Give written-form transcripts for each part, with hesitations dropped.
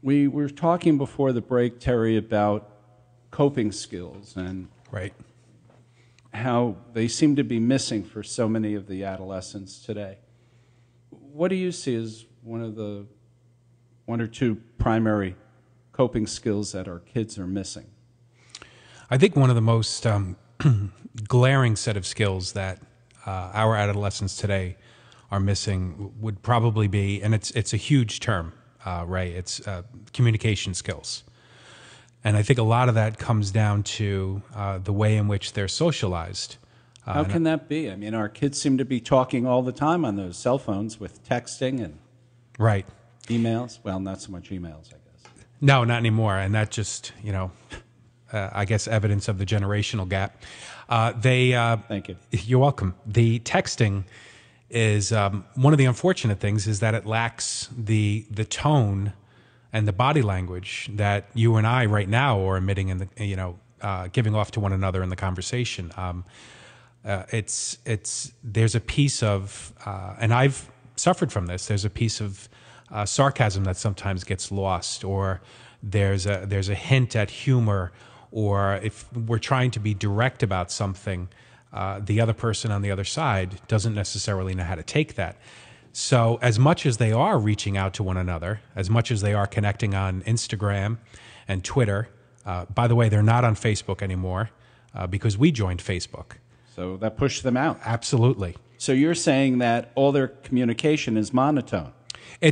We were talking before the break, Terry, about coping skills and Right. how they seem to be missing for so many of the adolescents today. What do you see as one or two primary coping skills that our kids are missing? I think one of the most glaring set of skills that our adolescents today are missing would probably be, and it's a huge term, right? It's communication skills. And I think a lot of that comes down to the way in which they're socialized. How can that be? I mean, our kids seem to be talking all the time on those cell phones with texting and Right. emails. Well, not so much emails, I guess. No, not anymore. And that just, I guess evidence of the generational gap. Thank you. You're welcome. The texting is one of the unfortunate things is that it lacks the tone and the body language that you and I right now are emitting in the giving off to one another in the conversation. There's a piece of and I've suffered from this. There's a piece of sarcasm that sometimes gets lost, or there's a hint at humor, or if we're trying to be direct about something, the other person on the other side doesn't necessarily know how to take that. So as much as they are reaching out to one another, as much as they are connecting on Instagram and Twitter, by the way, they're not on Facebook anymore because we joined Facebook. So that pushed them out. Absolutely. So you're saying that all their communication is monotone. I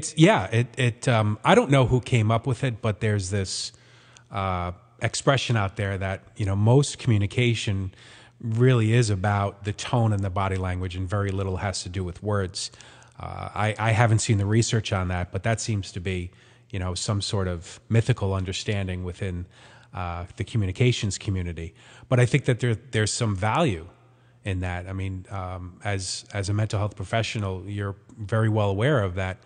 don't know who came up with it, but there's this expression out there that, most communication really is about the tone and the body language, and very little has to do with words. I haven't seen the research on that, but that seems to be, some sort of mythical understanding within the communications community. But I think that there's some value in that. I mean, as a mental health professional, you're very well aware of that.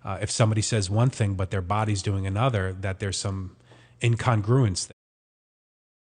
If somebody says one thing but their body's doing another, that there's some incongruence